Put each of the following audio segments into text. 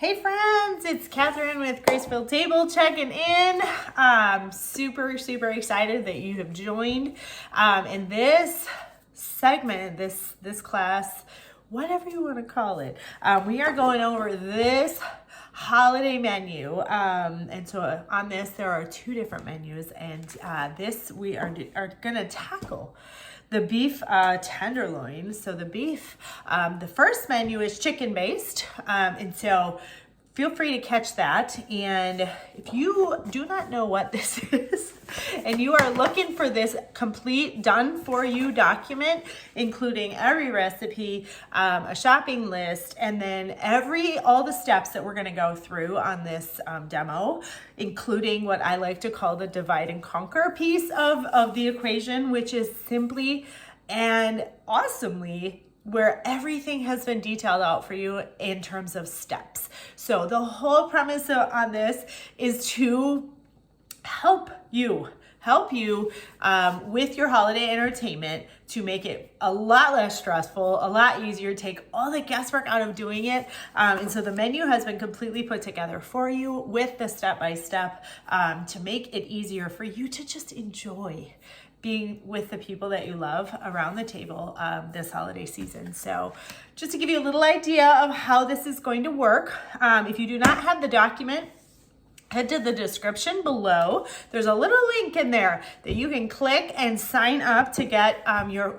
Hey friends, it's Catherine with Graceful Table checking in. Super excited that you have joined in this segment, this class, whatever you want to call it. We are going over this holiday menu, and so on this there are two different menus, and this we are going to tackle the beef tenderloin. So the beef, the first menu is chicken based, and so feel free to catch that. And if you do not know what this is and you are looking for this complete done for you document, including every recipe, a shopping list, and then all the steps that we're going to go through on this demo, including what I like to call the divide and conquer piece of the equation, which is simply and awesomely where everything has been detailed out for you in terms of steps. So the whole premise on this is to help you with your holiday entertainment, to make it a lot less stressful, a lot easier, take all the guesswork out of doing it. And so the menu has been completely put together for you with the step-by-step to make it easier for you to just enjoy being with the people that you love around the table this holiday season. So just to give you a little idea of how this is going to work, if you do not have the document, head to the description below. There's a little link in there that you can click and sign up to get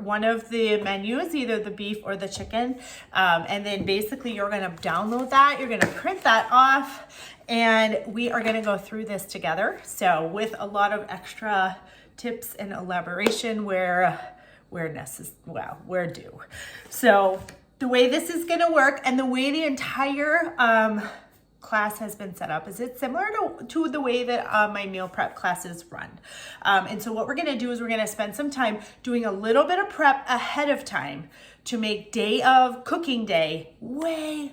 one of the menus, either the beef or the chicken. And then basically you're gonna download that, you're gonna print that off, and we are gonna go through this together. So with a lot of extra tips and elaboration where due. So the way this is gonna work and the way the entire class has been set up is it's similar to the way that my meal prep classes run. And so what we're gonna do is we're gonna spend some time doing a little bit of prep ahead of time to make day of cooking day way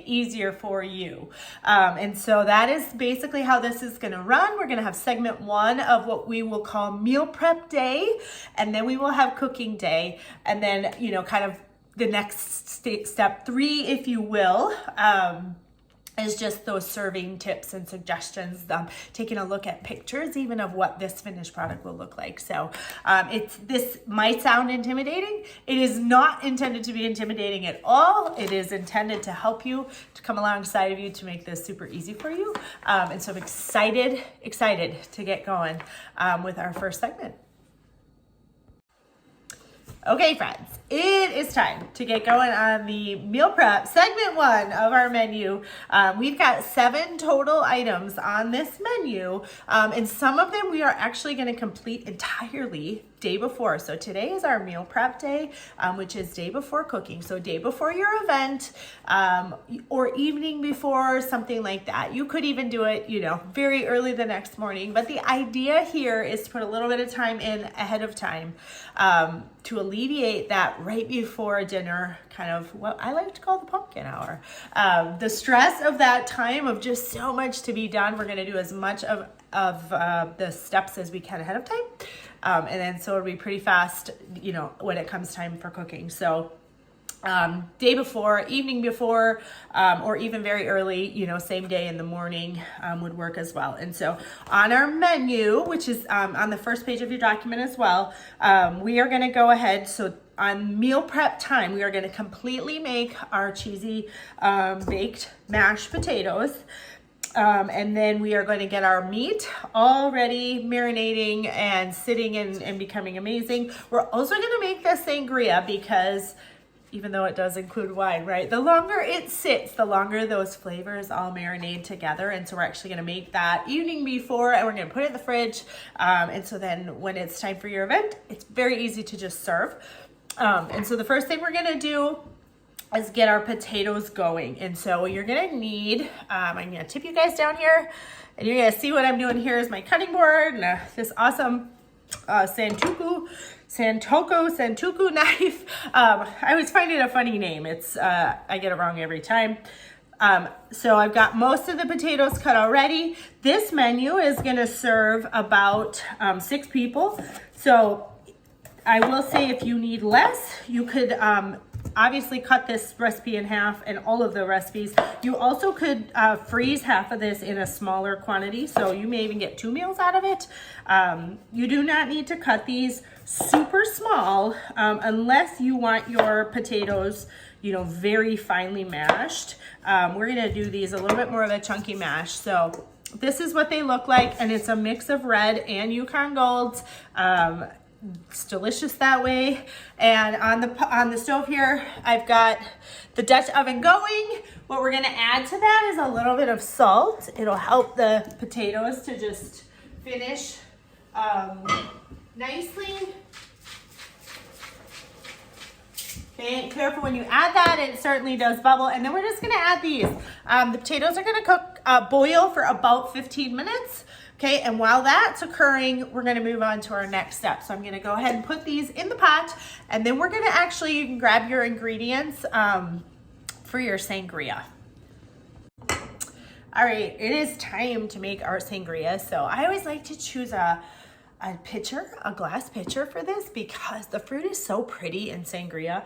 easier for you. And so that is basically how this is gonna run. We're gonna have segment one of what we will call meal prep day, and then we will have cooking day, and then, kind of the next step three, if you will, is just those serving tips and suggestions, taking a look at pictures even of what this finished product will look like. So this might sound intimidating. It is not intended to be intimidating at all. It is intended to help you, to come alongside of you, to make this super easy for you. And so I'm excited to get going with our first segment. Okay, friends, it is time to get going on the meal prep segment one of our menu. We've got 7 total items on this menu, and some of them we are actually going to complete entirely day before. So today is our meal prep day, which is day before cooking. So day before your event, or evening before, something like that. You could even do it, very early the next morning. But the idea here is to put a little bit of time in ahead of time, to alleviate that right before dinner, kind of what I like to call the pumpkin hour. The stress of that time of just so much to be done. We're going to do as much of the steps as we can ahead of time. And then so it'll be pretty fast, when it comes time for cooking. So day before, evening before, or even very early, same day in the morning would work as well. And so on our menu, which is on the first page of your document as well, we are going to go ahead. So on meal prep time, we are going to completely make our cheesy baked mashed potatoes. And then we are going to get our meat already marinating and sitting and becoming amazing. We're also going to make this sangria because even though it does include wine, right? The longer it sits, the longer those flavors all marinate together. And so we're actually going to make that evening before, and we're going to put it in the fridge. And so then when it's time for your event, it's very easy to just serve. And so the first thing we're going to do is get our potatoes going. And so you're gonna need, I'm gonna tip you guys down here, and you're gonna see what I'm doing here is my cutting board and this awesome Santoku knife. I always find it a funny name. It's I get it wrong every time. So I've got most of the potatoes cut already. This menu is gonna serve about 6 people. So I will say if you need less, you could obviously cut this recipe in half and all of the recipes. You also could freeze half of this in a smaller quantity, so you may even get 2 meals out of it. You do not need to cut these super small unless you want your potatoes, you know, very finely mashed. We're gonna do these a little bit more of a chunky mash. So this is what they look like, and it's a mix of red and Yukon Golds. It's delicious that way. And on the stove here, I've got the Dutch oven going. What we're gonna add to that is a little bit of salt. It'll help the potatoes to just finish nicely. Okay, careful when you add that, it certainly does bubble. And then we're just gonna add these. The potatoes are gonna boil for about 15 minutes. Okay, and while that's occurring, we're gonna move on to our next step. So I'm gonna go ahead and put these in the pot, and then we're gonna you can grab your ingredients for your sangria. All right, it is time to make our sangria. So I always like to choose a glass pitcher for this because the fruit is so pretty in sangria.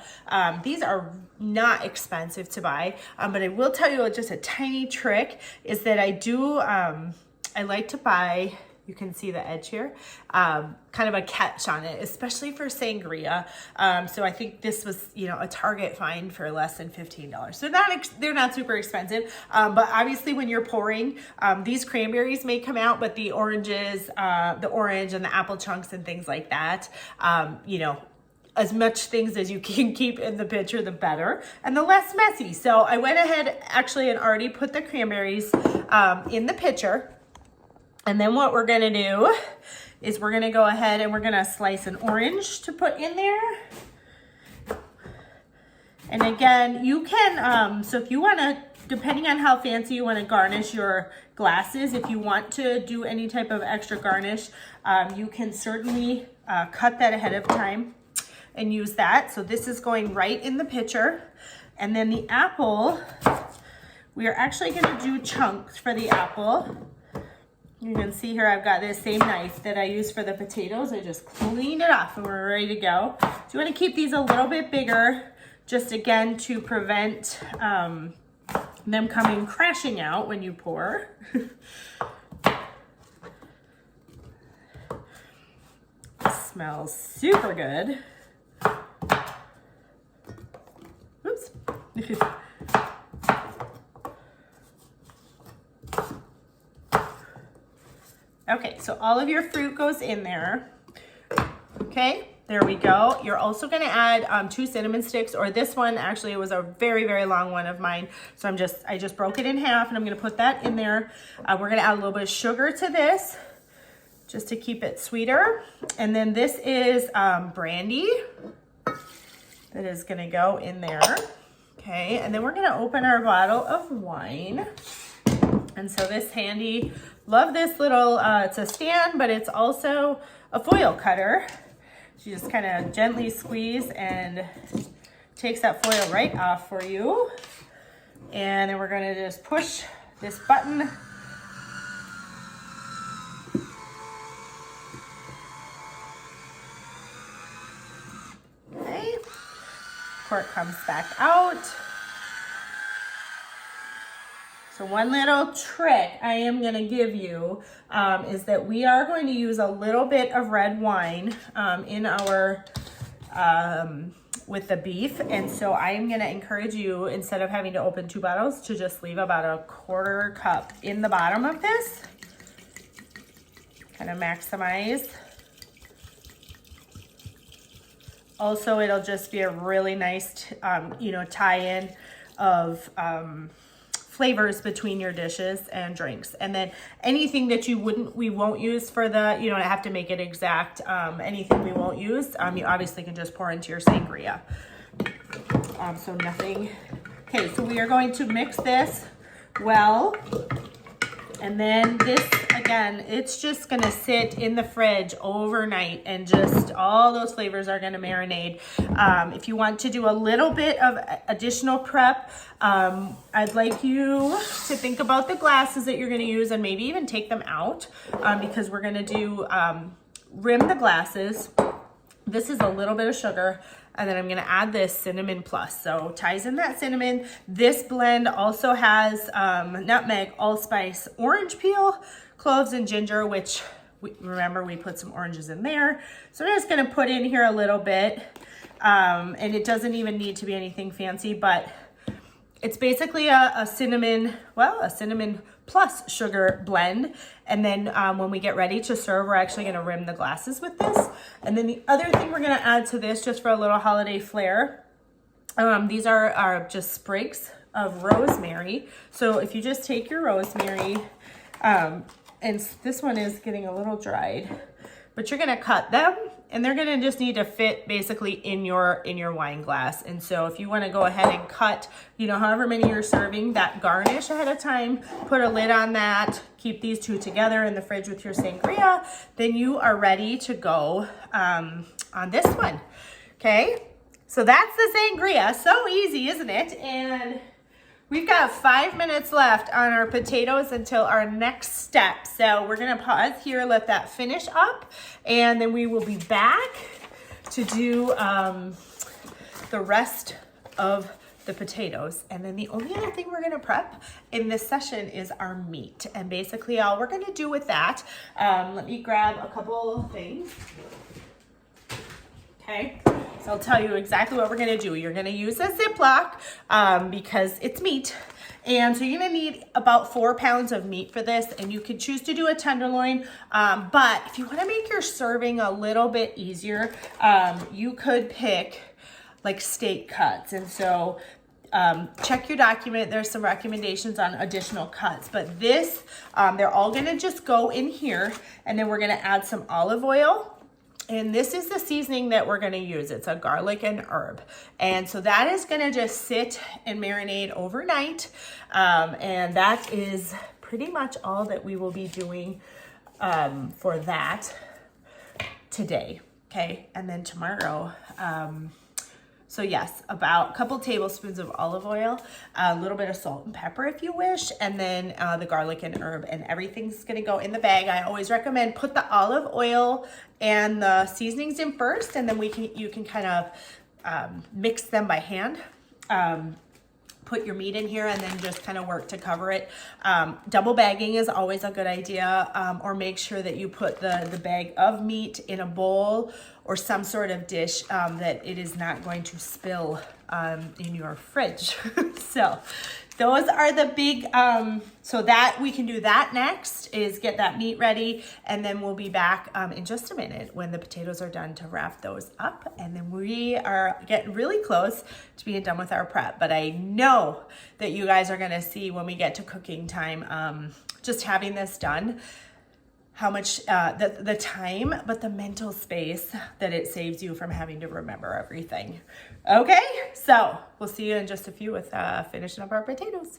These are not expensive to buy, but I will tell you just a tiny trick is that I like to buy, you can see the edge here, kind of a catch on it, especially for sangria. So I think this was, you know, a Target find for less than $15. So they're not super expensive, but obviously when you're pouring, these cranberries may come out, but the oranges, the orange and the apple chunks and things like that, you know, as much things as you can keep in the pitcher, the better, and the less messy. So I went ahead actually and already put the cranberries in the pitcher. And then what we're gonna do is we're gonna go ahead and we're gonna slice an orange to put in there. And again, you can, so if you wanna, depending on how fancy you wanna garnish your glasses, if you want to do any type of extra garnish, you can certainly cut that ahead of time and use that. So this is going right in the pitcher. And then the apple, we are actually gonna do chunks for the apple. You can see here I've got this same knife that I use for the potatoes. I just cleaned it off and we're ready to go. So you want to keep these a little bit bigger, just again to prevent them coming crashing out when you pour. Smells super good. Oops. Okay, so all of your fruit goes in there. Okay, there we go. You're also gonna add 2 cinnamon sticks, or this one, actually it was a very, very long one of mine. So I just broke it in half and I'm gonna put that in there. We're gonna add a little bit of sugar to this, just to keep it sweeter. And then this is brandy that is gonna go in there. Okay, and then we're gonna open our bottle of wine. And so this handy, love this little, it's a stand, but it's also a foil cutter. So you just kind of gently squeeze and takes that foil right off for you. And then we're gonna just push this button. Okay, cork comes back out. So one little trick I am going to give you is that we are going to use a little bit of red wine in our, with the beef. And so I am going to encourage you, instead of having to open 2 bottles, to just leave about a 1/4 cup in the bottom of this. Kind of maximize. Also, it'll just be a really nice, you know, tie-in of flavors between your dishes and drinks. And then anything that we won't use for the, you don't have to make it exact, anything we won't use, you obviously can just pour into your sangria. So nothing. Okay, so we are going to mix this well. And then this, again, it's just gonna sit in the fridge overnight and just all those flavors are gonna marinate. If you want to do a little bit of additional prep, I'd like you to think about the glasses that you're gonna use and maybe even take them out because we're gonna do rim the glasses. This is a little bit of sugar. And then I'm gonna add this cinnamon plus. So ties in that cinnamon. This blend also has nutmeg, allspice, orange peel, cloves, and ginger, which remember we put some oranges in there. So I'm just gonna put in here a little bit. And it doesn't even need to be anything fancy, but it's basically a cinnamon plus sugar blend. And then when we get ready to serve, we're actually gonna rim the glasses with this. And then the other thing we're gonna add to this, just for a little holiday flair, these are just sprigs of rosemary. So if you just take your rosemary, and this one is getting a little dried, but you're gonna cut them, and they're gonna just need to fit basically in your wine glass. And so if you wanna go ahead and cut, however many you're serving, that garnish ahead of time, put a lid on that, keep these two together in the fridge with your sangria, then you are ready to go on this one, okay? So that's the sangria, so easy, isn't it? And we've got 5 minutes left on our potatoes until our next step. So we're gonna pause here, let that finish up, and then we will be back to do the rest of the potatoes. And then the only other thing we're gonna prep in this session is our meat. And basically all we're gonna do with that, let me grab a couple things. Okay, so I'll tell you exactly what we're gonna do. You're gonna use a Ziploc because it's meat. And so you're gonna need about 4 pounds of meat for this, and you could choose to do a tenderloin. But if you wanna make your serving a little bit easier, you could pick like steak cuts. And so check your document. There's some recommendations on additional cuts, but this, they're all gonna just go in here, and then we're gonna add some olive oil. And this is the seasoning that we're gonna use. It's a garlic and herb. And so that is gonna just sit and marinate overnight. And that is pretty much all that we will be doing for that today, okay? And then tomorrow, so yes, about a couple tablespoons of olive oil, a little bit of salt and pepper if you wish, and then the garlic and herb, and everything's gonna go in the bag. I always recommend put the olive oil and the seasonings in first, and then you can kind of mix them by hand. Put your meat in here and then just kind of work to cover it. Double bagging is always a good idea, or make sure that you put the bag of meat in a bowl or some sort of dish that it is not going to spill in your fridge. So those are the big, so that we can do that next, is get that meat ready, and then we'll be back in just a minute when the potatoes are done to wrap those up. And then we are getting really close to being done with our prep, but I know that you guys are gonna see when we get to cooking time, just having this done, how much the time, but the mental space that it saves you from having to remember everything. Okay, so we'll see you in just a few with finishing up our potatoes.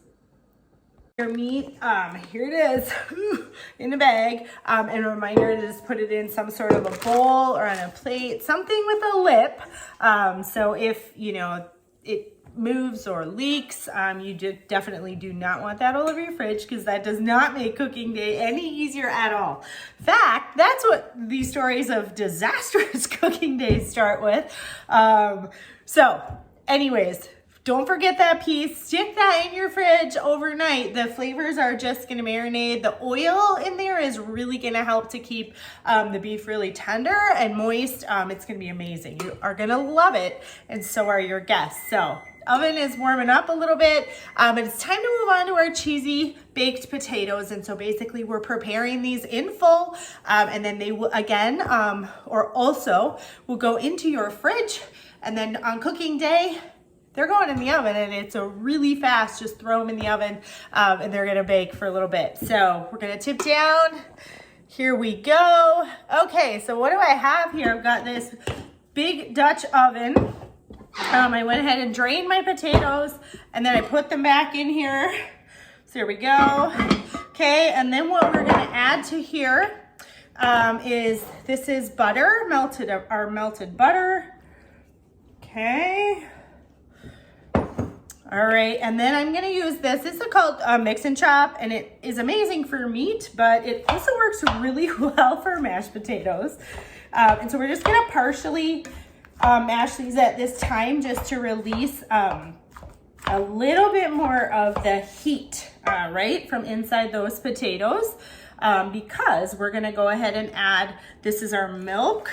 Your meat, here it is in the bag, and a reminder to just put it in some sort of a bowl or on a plate, something with a lip. So if it moves or leaks, you definitely do not want that all over your fridge, because that does not make cooking day any easier at all. In fact, that's what these stories of disastrous cooking days start with. So anyways, don't forget that piece. Stick that in your fridge overnight. The flavors are just gonna marinate. The oil in there is really gonna help to keep the beef really tender and moist. It's gonna be amazing. You are gonna love it, and so are your guests. So oven is warming up a little bit, but it's time to move on to our cheesy baked potatoes. And so basically we're preparing these in full, and then they will will go into your fridge, and then on cooking day, they're going in the oven, and it's a really fast, just throw them in the oven, and they're gonna bake for a little bit. So we're gonna tip down. Here we go. Okay, so what do I have here? I've got this big Dutch oven. I went ahead and drained my potatoes, and then I put them back in here. So here we go. Okay, and then what we're gonna add to here is butter, melted butter. Okay. All right, and then I'm gonna use this. This is called Mix and Chop, and it is amazing for meat, but it also works really well for mashed potatoes. And so we're just gonna partially mash these at this time just to release a little bit more of the heat, right, from inside those potatoes, because we're gonna go ahead and add, this is our milk,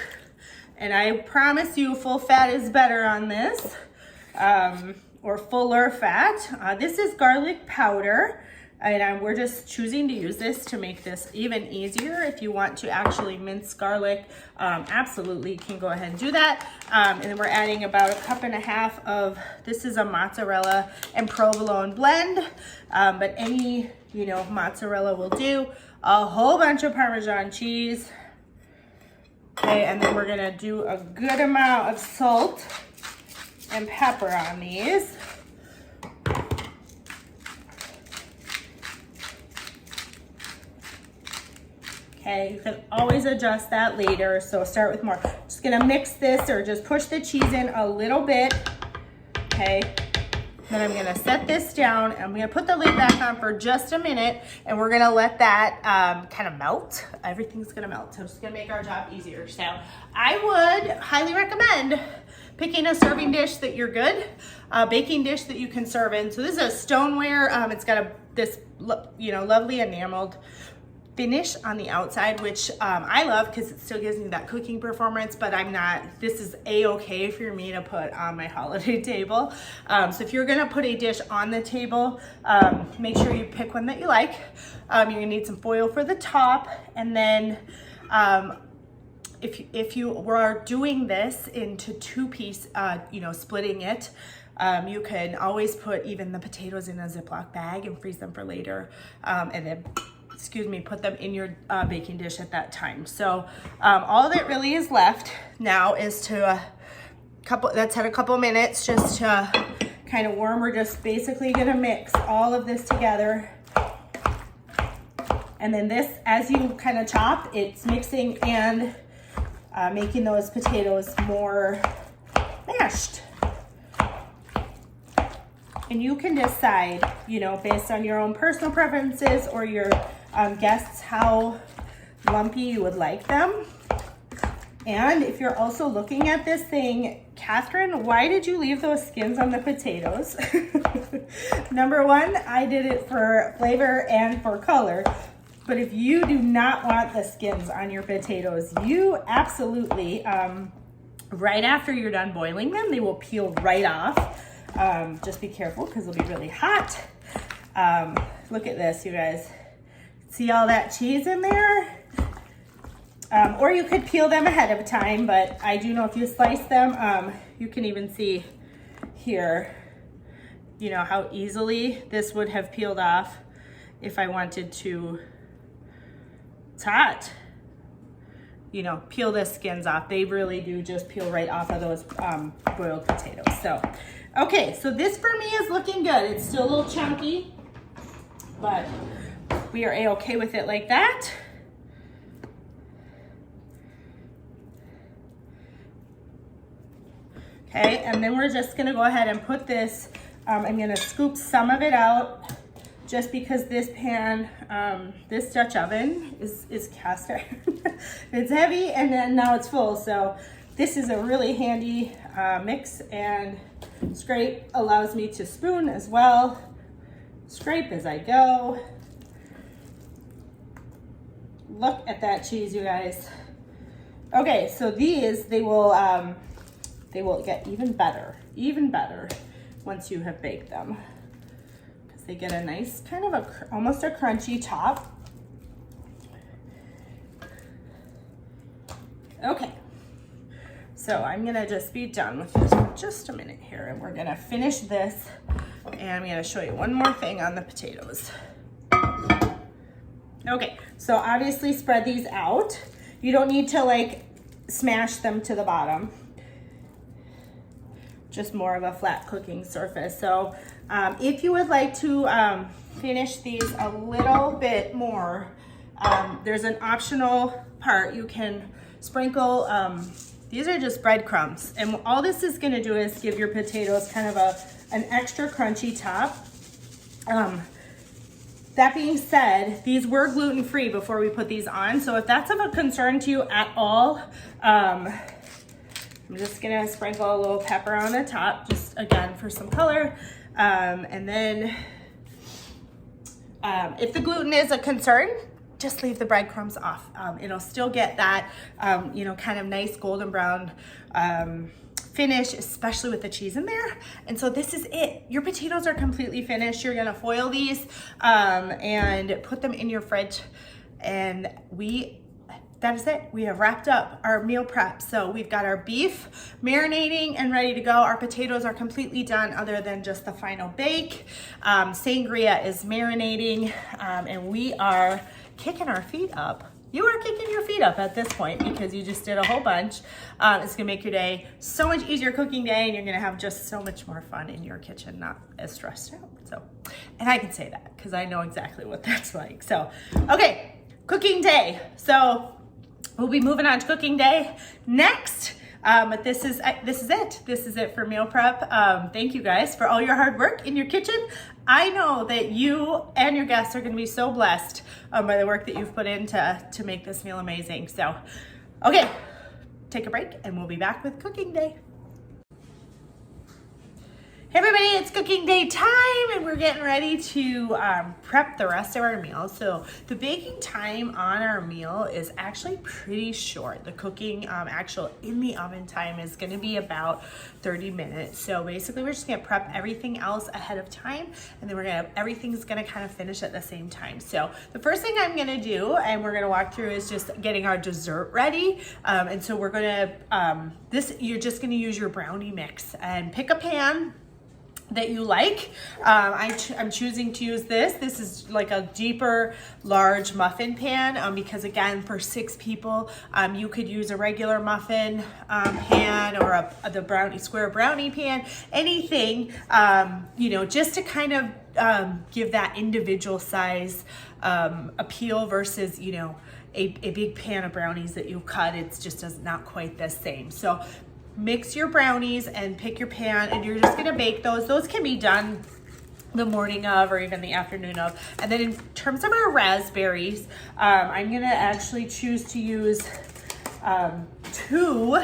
and I promise you full fat is better on this, or fuller fat. This is garlic powder, and we're just choosing to use this to make this even easier. If you want to actually mince garlic, absolutely can go ahead and do that. And then we're adding about 1.5 cups of, this is a mozzarella and provolone blend, but any, you know, mozzarella will do. A whole bunch of Parmesan cheese. Okay, and then we're gonna do a good amount of salt and pepper on these. Okay, you can always adjust that later, so start with more. Just gonna mix this, or just push the cheese in a little bit, okay? Then I'm gonna set this down, and I'm gonna put the lid back on for just a minute, and we're gonna let that kind of melt. Everything's gonna melt, so it's gonna make our job easier. So I would highly recommend picking a serving dish that you're good, a baking dish that you can serve in. So this is a stoneware, it's got this, you know, lovely enameled finish on the outside, which I love because it still gives me that cooking performance, but this is a-okay for me to put on my holiday table. So if you're gonna put a dish on the table, make sure you pick one that you like. You're gonna need some foil for the top, and then if you were doing this into two-piece, you know, splitting it, you can always put even the potatoes in a Ziploc bag and freeze them for later, and then put them in your baking dish at that time. So all that really is left now is to that's had a couple minutes just to kind of warm. We're just basically gonna mix all of this together. And then this, as you kind of chop, it's mixing and making those potatoes more mashed. And you can decide, you know, based on your own personal preferences or your guests, how lumpy you would like them. And if you're also looking at this thing, Catherine, why did you leave those skins on the potatoes? Number one, I did it for flavor and for color. But if you do not want the skins on your potatoes, you absolutely, right after you're done boiling them, they will peel right off. Just be careful because they'll be really hot. Look at this, you guys. See all that cheese in there? Or you could peel them ahead of time, but I do know if you slice them, you can even see here, you know, how easily this would have peeled off if I wanted to. It's hot. You know, peel the skins off. They really do just peel right off of those boiled potatoes. So, okay, so this for me is looking good. It's still a little chunky, but we are a-okay with it like that. Okay, and then we're just gonna go ahead and put this, I'm gonna scoop some of it out just because this pan, this Dutch oven is cast iron. It's heavy and then now it's full. So this is a really handy mix, and scrape allows me to spoon as well. Scrape as I go. Look at that cheese, you guys. Okay, so these, they will get even better once you have baked them, because they get a nice kind of almost a crunchy top. Okay, so I'm gonna just be done with this for just a minute here, and we're gonna finish this, and I'm gonna show you one more thing on the potatoes. Okay, so obviously spread these out. You don't need to like smash them to the bottom. Just more of a flat cooking surface. So if you would like to finish these a little bit more, there's an optional part. You can sprinkle, these are just breadcrumbs. And all this is gonna do is give your potatoes kind of an extra crunchy top. That being said, these were gluten-free before we put these on. So if that's of a concern to you at all, I'm just gonna sprinkle a little pepper on the top, just again for some color. And then if the gluten is a concern, just leave the breadcrumbs off. It'll still get that, you know, kind of nice golden brown finish, especially with the cheese in there. And so this is it. Your potatoes are completely finished. You're gonna foil these and put them in your fridge. And that is it. We have wrapped up our meal prep. So we've got our beef marinating and ready to go. Our potatoes are completely done other than just the final bake. Sangria is marinating and we are kicking our feet up. You are kicking your feet up at this point because you just did a whole bunch. It's gonna make your day so much easier, cooking day, and you're gonna have just so much more fun in your kitchen, not as stressed out. So, and I can say that because I know exactly what that's like. So, okay, cooking day. So we'll be moving on to cooking day next. But this is it. This is it for meal prep. Thank you guys for all your hard work in your kitchen. I know that you and your guests are going to be so blessed by the work that you've put in to make this meal amazing. So, okay, take a break and we'll be back with cooking day. Hey everybody, it's cooking day time and we're getting ready to prep the rest of our meal. So the baking time on our meal is actually pretty short. The cooking actual in the oven time is gonna be about 30 minutes. So basically we're just gonna prep everything else ahead of time and then everything's gonna kind of finish at the same time. So the first thing I'm gonna do and we're gonna walk through is just getting our dessert ready. And so we're gonna, you're just gonna use your brownie mix and pick a pan that you like. I'm choosing to use this. This is like a deeper, large muffin pan because again, for 6 people, you could use a regular muffin pan or the square brownie pan, anything, you know, just to kind of give that individual size appeal versus, you know, a big pan of brownies that you cut. It's just not quite the same. So mix your brownies and pick your pan and you're just gonna bake those. Those can be done the morning of or even the afternoon of. And then in terms of our raspberries, I'm gonna actually choose to use two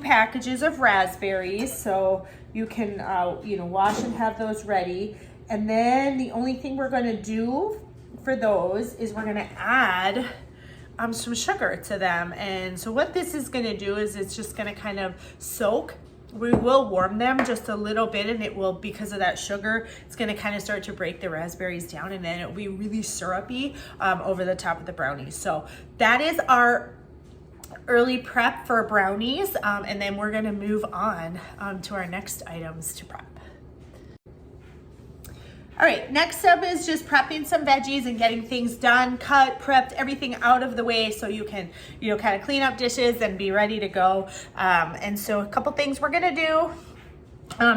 packages of raspberries. So you can you know, wash and have those ready. And then the only thing we're gonna do for those is we're gonna add some sugar to them. And so what this is gonna do is it's just gonna kind of soak. We will warm them just a little bit and it will, because of that sugar, it's gonna kind of start to break the raspberries down and then it'll be really syrupy over the top of the brownies. So that is our early prep for brownies. And then we're gonna move on to our next items to prep. All right, next up is just prepping some veggies and getting things done, cut, prepped, everything out of the way so you can, you know, kind of clean up dishes and be ready to go. And so a couple things we're gonna do.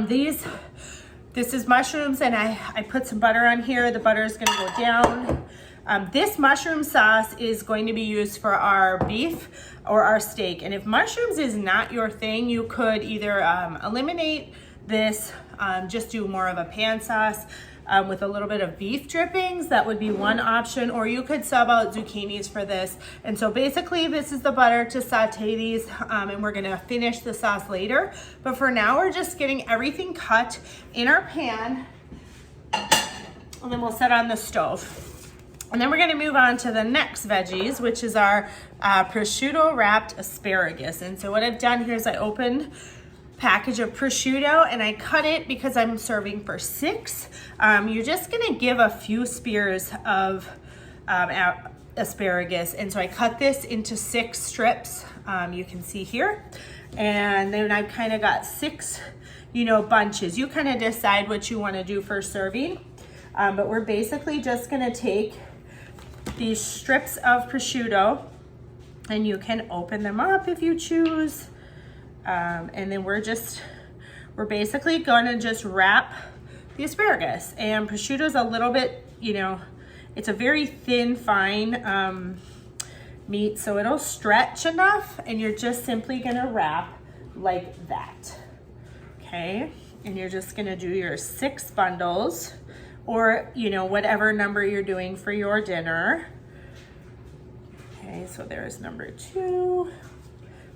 This is mushrooms and I put some butter on here. The butter is gonna go down. This mushroom sauce is going to be used for our beef or our steak. And if mushrooms is not your thing, you could either eliminate this, just do more of a pan sauce, with a little bit of beef drippings. That would be one option, or you could sub out zucchinis for this. And so basically this is the butter to saute these, and we're gonna finish the sauce later. But for now, we're just getting everything cut in our pan, and then we'll set on the stove. And then we're gonna move on to the next veggies, which is our prosciutto wrapped asparagus. And so what I've done here is I opened package of prosciutto and I cut it because I'm serving for 6. You're just gonna give a few spears of asparagus, and so I cut this into 6 strips. You can see here, and then I've kind of got 6, you know, bunches. You kind of decide what you want to do for serving, but we're basically just gonna take these strips of prosciutto, and you can open them up if you choose. And then we're basically gonna just wrap the asparagus. And prosciutto is a little bit, you know, it's a very thin, fine meat, so it'll stretch enough, and you're just simply gonna wrap like that, okay? And you're just gonna do your 6 bundles, or, you know, whatever number you're doing for your dinner. Okay, so there's number 2.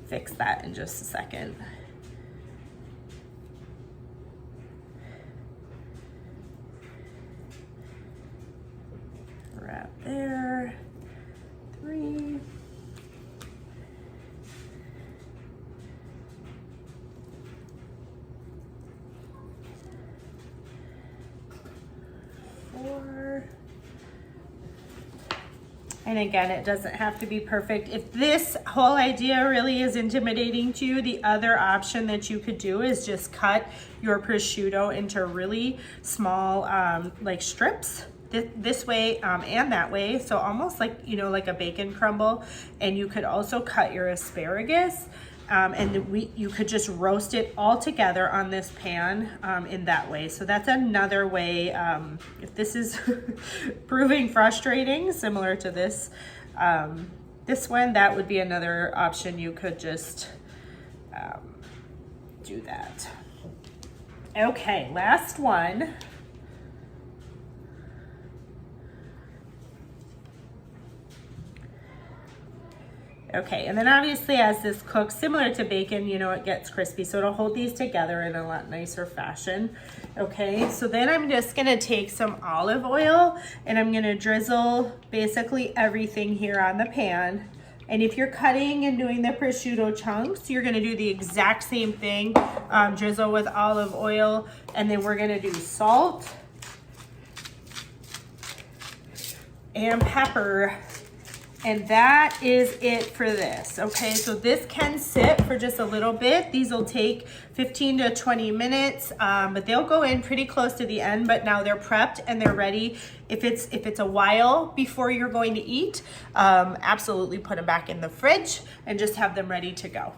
fix that in just a second. Wrap there, 3. 4. And again, it doesn't have to be perfect. If this whole idea really is intimidating to you, the other option that you could do is just cut your prosciutto into really small like strips. This way and that way, so almost like, you know, like a bacon crumble. And you could also cut your asparagus and you could just roast it all together on this pan in that way. So that's another way. If this is proving frustrating, similar to this this one, that would be another option. You could just do that. Okay, last one. Okay, and then obviously as this cooks, similar to bacon, you know, it gets crispy, so it'll hold these together in a lot nicer fashion. Okay, so then I'm just gonna take some olive oil and I'm gonna drizzle basically everything here on the pan. And if you're cutting and doing the prosciutto chunks, you're gonna do the exact same thing. Drizzle with olive oil, and then we're gonna do salt and pepper. And that is it for this. Okay, so this can sit for just a little bit. These will take 15 to 20 minutes, but they'll go in pretty close to the end, but now they're prepped and they're ready. If it's a while before you're going to eat, absolutely put them back in the fridge and just have them ready to go.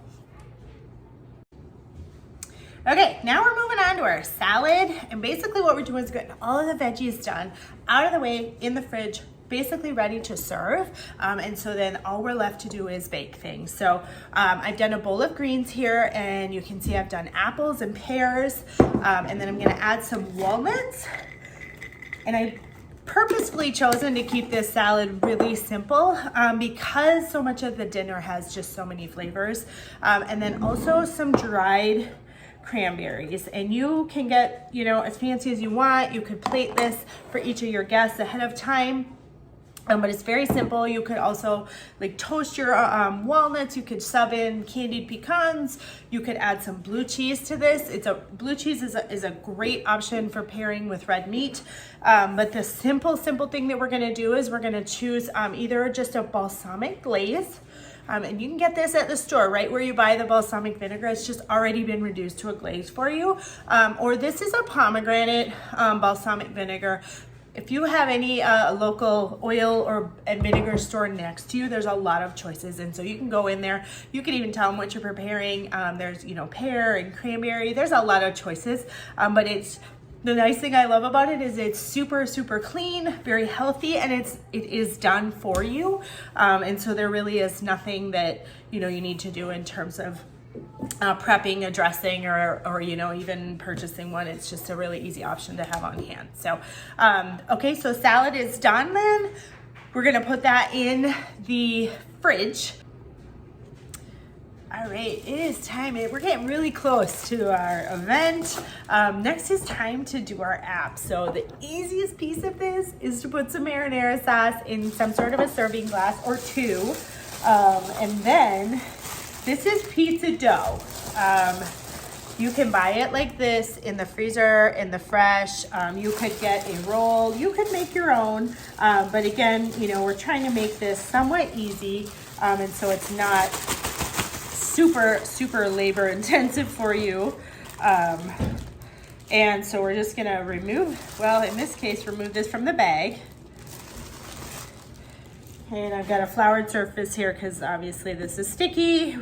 Okay, now we're moving on to our salad. And basically what we're doing is getting all of the veggies done, out of the way, in the fridge, basically ready to serve. And so then all we're left to do is bake things. So I've done a bowl of greens here, and you can see I've done apples and pears. And then I'm gonna add some walnuts. And I purposefully chosen to keep this salad really simple because so much of the dinner has just so many flavors. And then also some dried cranberries, and you can get, you know, as fancy as you want. You could plate this for each of your guests ahead of time. But it's very simple. You could also like toast your walnuts. You could sub in candied pecans. You could add some blue cheese to this. Blue cheese is a great option for pairing with red meat. But the simple thing that we're gonna do is we're gonna choose either just a balsamic glaze. And you can get this at the store, right where you buy the balsamic vinegar. It's just already been reduced to a glaze for you. Or this is a pomegranate balsamic vinegar. If you have any local oil and vinegar store next to you, there's a lot of choices. And so you can go in there. You can even tell them what you're preparing. There's, you know, pear and cranberry. There's a lot of choices. But the nice thing I love about it is it's super clean, very healthy, and it is done for you. And so there really is nothing that, you know, you need to do in terms of prepping a dressing or you know, even purchasing one. It's just a really easy option to have on hand. So okay, so salad is done. Then we're gonna put that in the fridge. All right, it is time. We're getting really close to our event. Next is time to do our app. So the easiest piece of this is to put some marinara sauce in some sort of a serving glass or two. And then this is pizza dough. You can buy it like this in the freezer, in the fresh. You could get a roll. You could make your own. But again, you know, we're trying to make this somewhat easy. And so it's not super labor intensive for you. And so we're just gonna remove, well, in this case, remove this from the bag. And I've got a floured surface here because obviously this is sticky.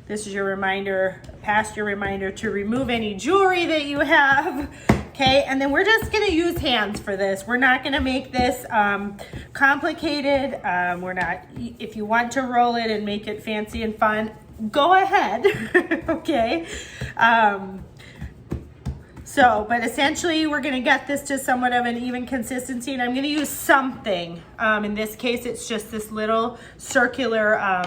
This is your reminder, past your reminder to remove any jewelry that you have. Okay, and then we're just gonna use hands for this. We're not gonna make this complicated. If you want to roll it and make it fancy and fun, go ahead, okay? But essentially we're gonna get this to somewhat of an even consistency, and I'm gonna use something. In this case, it's just this little circular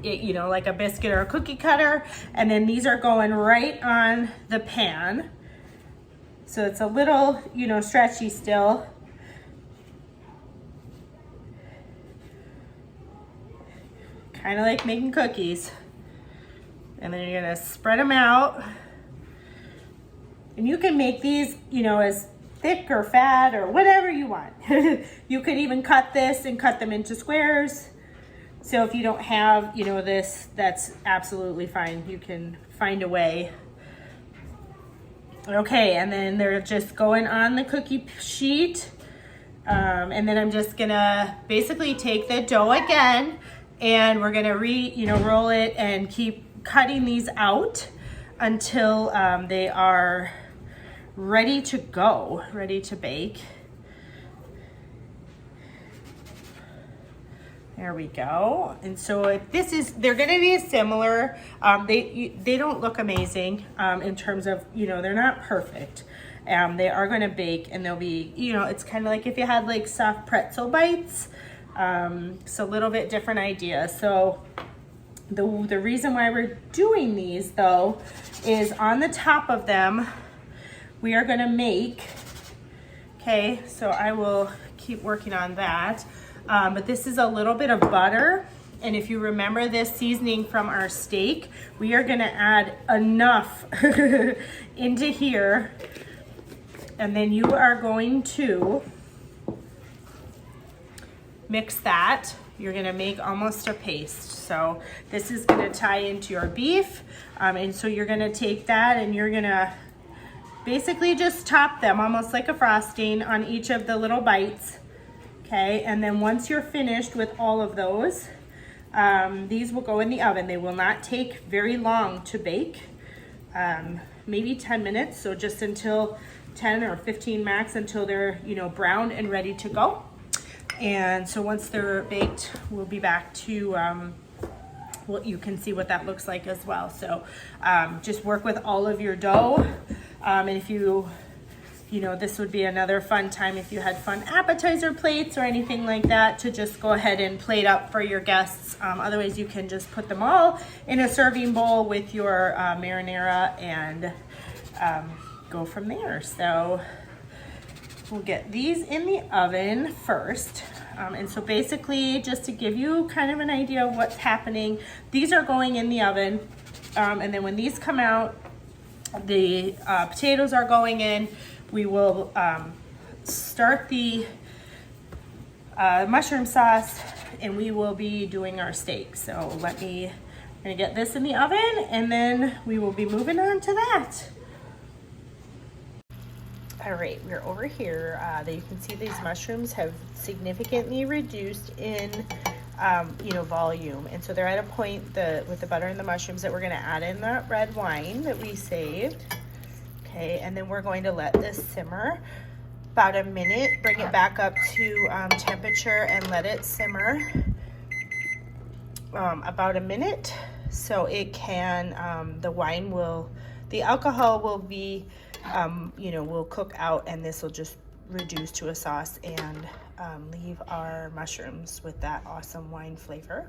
you know, like a biscuit or a cookie cutter. And then these are going right on the pan. So it's a little, you know, stretchy still. Kind of like making cookies. And then you're gonna spread them out. And you can make these, you know, as thick or fat or whatever you want. You could even cut this and cut them into squares. So if you don't have, you know, this, that's absolutely fine. You can find a way. Okay, and then they're just going on the cookie sheet. And then I'm just gonna basically take the dough again, and we're gonna roll it and keep cutting these out until they are ready to go, ready to bake. There we go. And so they're gonna be similar. They don't look amazing in terms of, you know, they're not perfect. They are gonna bake, and they'll be, you know, it's kind of like if you had like soft pretzel bites. It's a little bit different idea. So the reason why we're doing these though is on the top of them, we are gonna make, okay, so I will keep working on that. But this is a little bit of butter. And if you remember this seasoning from our steak, we are gonna add enough into here. And then you are going to mix that. You're gonna make almost a paste. So this is gonna tie into your beef. And so you're gonna take that and you're gonna basically just top them almost like a frosting on each of the little bites. Okay, and then once you're finished with all of those, these will go in the oven. They will not take very long to bake, maybe 10 minutes. So just until 10 or 15 max, until they're, you know, browned and ready to go. And so once they're baked, we'll be back to, well, you can see what that looks like as well. So just work with all of your dough. And if you know, this would be another fun time if you had fun appetizer plates or anything like that, to just go ahead and plate up for your guests. Otherwise, you can just put them all in a serving bowl with your marinara and go from there. So we'll get these in the oven first. And so basically, just to give you kind of an idea of what's happening, these are going in the oven. And then when these come out, the potatoes are going in. We will start the mushroom sauce, and we will be doing our steak. So I'm gonna get this in the oven, and then we will be moving on to that. All right, we're over here. You can see these mushrooms have significantly reduced in volume. And so they're at a point with the butter and the mushrooms that we're gonna add in the red wine that we saved. Okay, and then we're going to let this simmer about a minute, bring it back up to temperature and let it simmer about a minute. So it can, the alcohol will be, will cook out, and this will just reduce to a sauce and leave our mushrooms with that awesome wine flavor.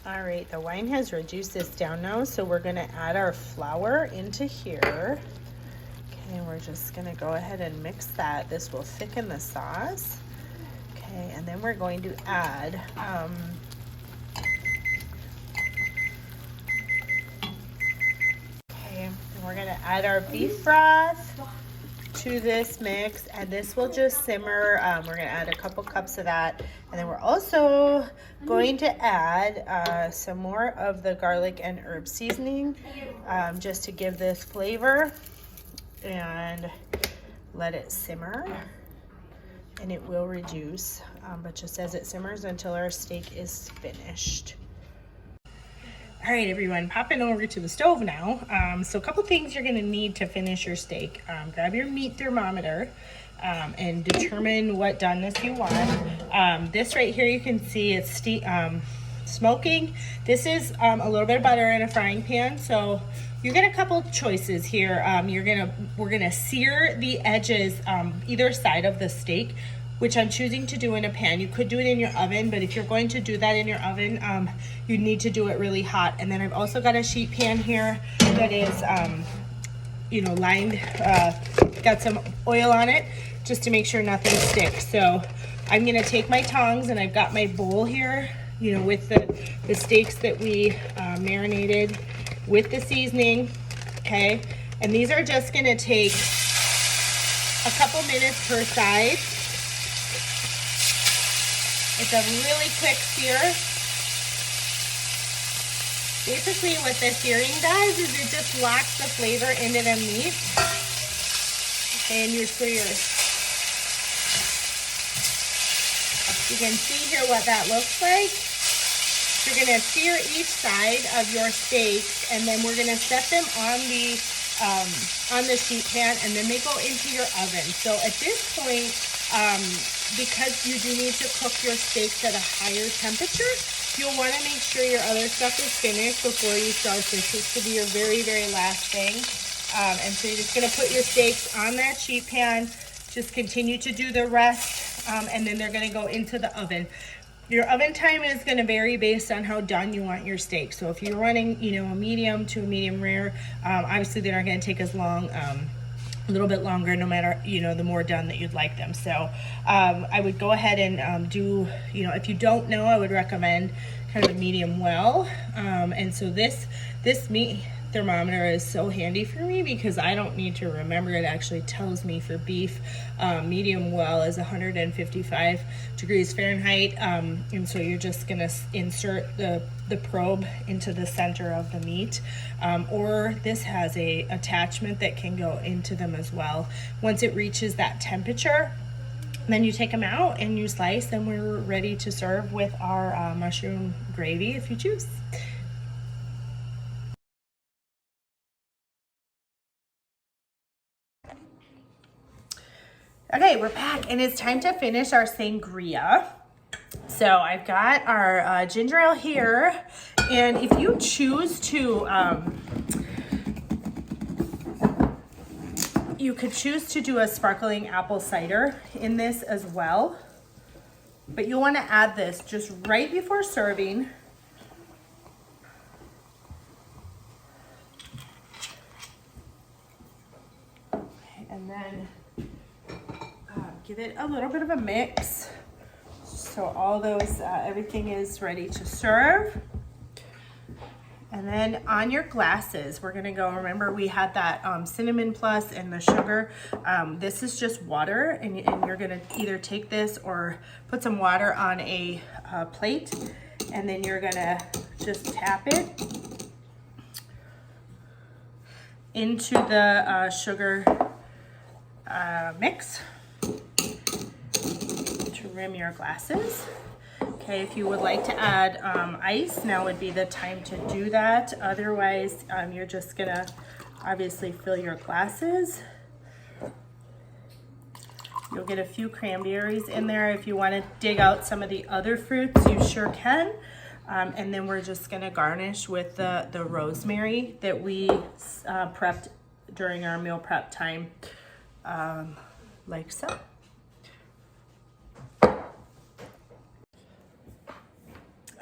All right, the wine has reduced this down now, so we're gonna add our flour into here. Okay, we're just gonna go ahead and mix that. This will thicken the sauce. Okay, and then we're going to add we're gonna add our beef broth to this mix, and this will just simmer. We're gonna add a couple cups of that, and then we're also going to add some more of the garlic and herb seasoning, just to give this flavor, and let it simmer, and it will reduce, but just as it simmers until our steak is finished. All right, everyone, popping over to the stove now. So a couple things you're gonna need to finish your steak. Grab your meat thermometer and determine what doneness you want. This right here, you can see it's smoking. This is a little bit of butter in a frying pan. So you get a couple choices here. We're gonna sear the edges either side of the steak which I'm choosing to do in a pan. You could do it in your oven, but if you're going to do that in your oven, you need to do it really hot. And then I've also got a sheet pan here that is, you know, lined, got some oil on it just to make sure nothing sticks. So I'm gonna take my tongs, and I've got my bowl here, you know, with the steaks that we marinated with the seasoning, okay? And these are just gonna take a couple minutes per side. It's a really quick sear. Basically what the searing does is it just locks the flavor into the meat. And you can see here what that looks like. You're gonna sear each side of your steaks, and then we're gonna set them on the sheet pan, and then they go into your oven. So at this point, because you do need to cook your steaks at a higher temperature, you'll want to make sure your other stuff is finished before you start this. This will be your very, very last thing. And so you're just going to put your steaks on that sheet pan, just continue to do the rest, and then they're going to go into the oven. Your oven time is going to vary based on how done you want your steak. So if you're running, you know, a medium to a medium rare, obviously they're not going to take as long, a little bit longer, no matter, you know, the more done that you'd like them. So I would go ahead and do, you know, if you don't know, I would recommend kind of a medium well. And so this meat thermometer is so handy for me because I don't need to remember. It actually tells me for beef, medium well is 155 degrees Fahrenheit. And so you're just gonna insert the probe into the center of the meat, or this has a attachment that can go into them as well. Once it reaches that temperature, then you take them out and you slice, and we're ready to serve with our mushroom gravy if you choose. Okay, we're back, and it's time to finish our sangria. So I've got our ginger ale here, and if you choose to, you could choose to do a sparkling apple cider in this as well, but you'll want to add this just right before serving. And then give it a little bit of a mix so all those, everything is ready to serve. And then on your glasses, we're gonna go, remember we had that cinnamon plus and the sugar. This is just water, and you're gonna either take this or put some water on a plate, and then you're gonna just tap it into the sugar mix to rim your glasses. Okay, if you would like to add ice, now would be the time to do that. Otherwise, you're just gonna obviously fill your glasses. You'll get a few cranberries in there. If you want to dig out some of the other fruits, you sure can. And then we're just gonna garnish with the rosemary that we prepped during our meal prep time, like so.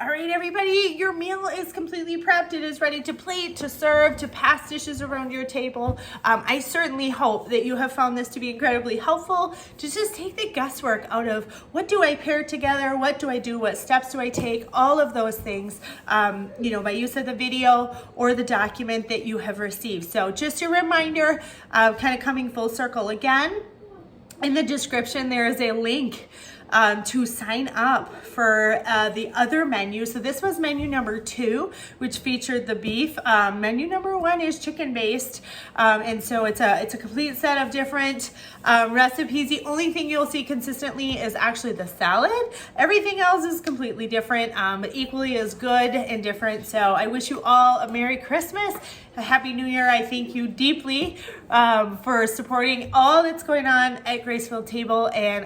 All right, everybody, your meal is completely prepped. It is ready to plate, to serve, to pass dishes around your table. I certainly hope that you have found this to be incredibly helpful to just take the guesswork out of what do I pair together, what do I do, what steps do I take, all of those things, you know, by use of the video or the document that you have received. So just a reminder, kind of coming full circle again, in the description, there is a link to sign up for the other menu. So this was menu number 2, which featured the beef. Menu number 1 is chicken based, and so it's a complete set of different recipes. The only thing you'll see consistently is actually the salad. Everything else is completely different, but equally as good and different. So I wish you all a Merry Christmas, a Happy New Year. I thank you deeply for supporting all that's going on at Gracefield Table, and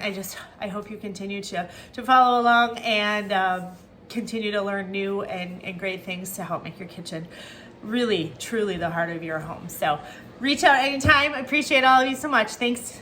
I hope you continue to follow along and continue to learn new and great things to help make your kitchen really, truly the heart of your home. So reach out anytime. I appreciate all of you so much. Thanks.